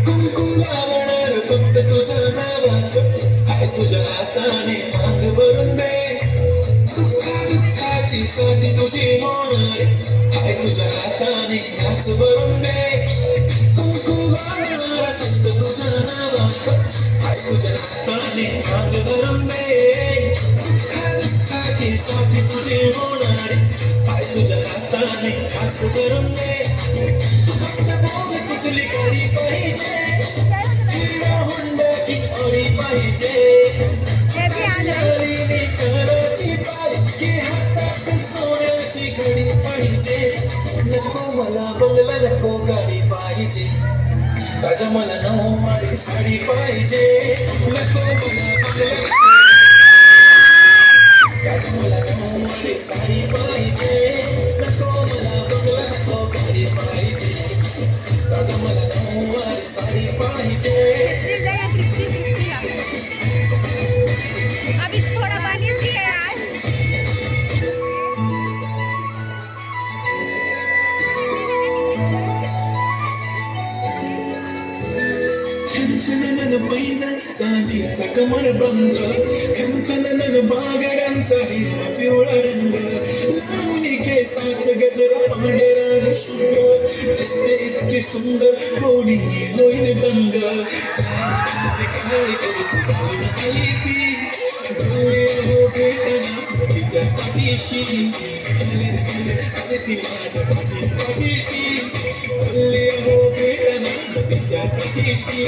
कुंकू लावणार फक्त तुझं नावाचं आहे तुझ्या हाताने मांग भरून दे सुखा दुःखाची साथी तुझी होणार आहे तुझ्या हाताने घास भरून दे कुंकू लावणार फक्त तुझ्या नावाचं आहे तुझ्या हाताने मांग भरून दे सुखा दुःखाची साथी तुझी होणार आहे तुझ्या हाताने घास भरून दे कुठली गाडी पाहिजे हिरो होंडा की ऑडी पाहिजे कराची पाहिजे हातात सोन्याची घडी पाहिजे नको मला बंगला नको गाडी पाहिजे राजा मला नऊवारी साडी पाहिजे नको मला बंगला राजा मला नऊवारी साडी पाहिजे नको मला बंगला नको गाडी पाहिजे राजा मला नऊवारी साडी पाहिजे अभी थोड़ा पानी भी है यार छनछनन पैजा चांदीचा कमर बंद खनखनन बागड्यांचा हिरवा पिवळा रंग लावणी केसात गजरा पांढरा शुंग दिसते इतकी सुंदर कोणी होईल दंग आली ती डोळे हो भेटना तिच्या पाठीशी ती माझ्या पाठीशी डोळे हो भेटना तिच्या पाठीशी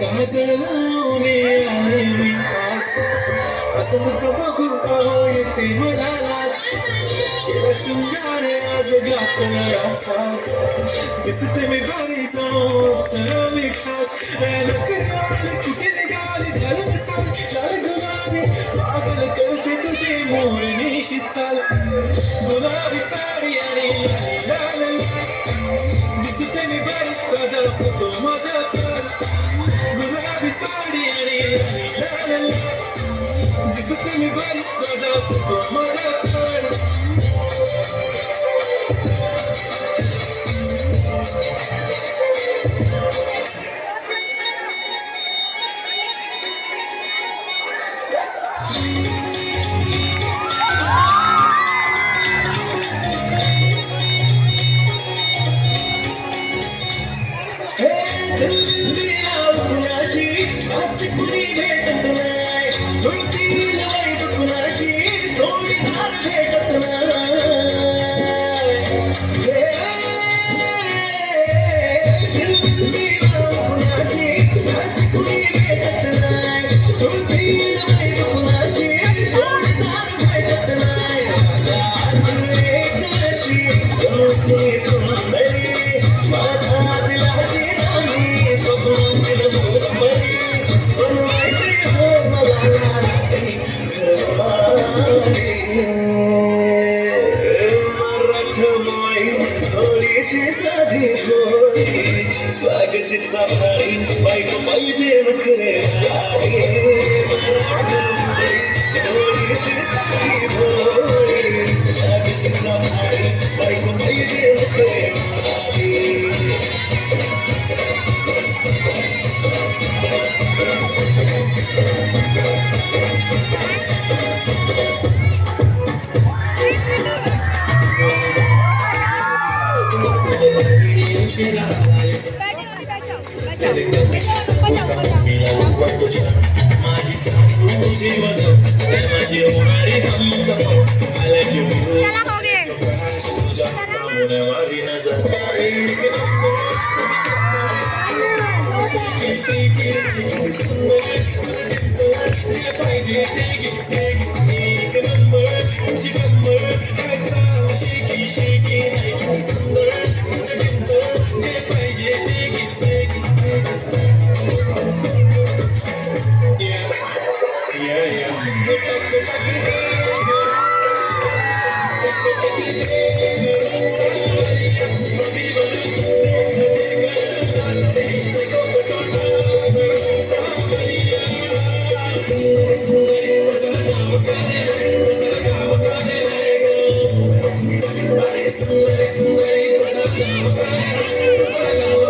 काजळ लावणे आले मी आज असं मुख बघू येते मला केला शृंगार आज घातला असा दिसते मी बारी समी खास किती निघाली झालं साल लाल गुलाबी पागल करते तुझी मोरनीशी चाल गुलाबी साडी आणि लाल दिसते मी बारी माझा फोटो माझा गुलाबी साडी आणि लाल दिसते मी बारी माझा फोटो माझा कुणी भेटत नाही जुळतील वाईट कुणाशी जोडीदार भेटत कुणाशी कुणी भेटत नाही जुळतील वाईट कुणाशी जोडीदार भेटत नाही सुंदरी माझ्या दिलाची राणी स्वप्नातील मोरपरी साधी स्वागतीचा भारी बायको पाहिजे नखरे स्वागतीचा भारी बायको पाहिजे नखरे माझी सासू जीवन माझी होणारी माझी नजर पाहिजे शेकी शेकी नाही सुंदर जे पाहिजे yeah. सुंदरी सुंदरी तुझं नाव काय तुझं नाव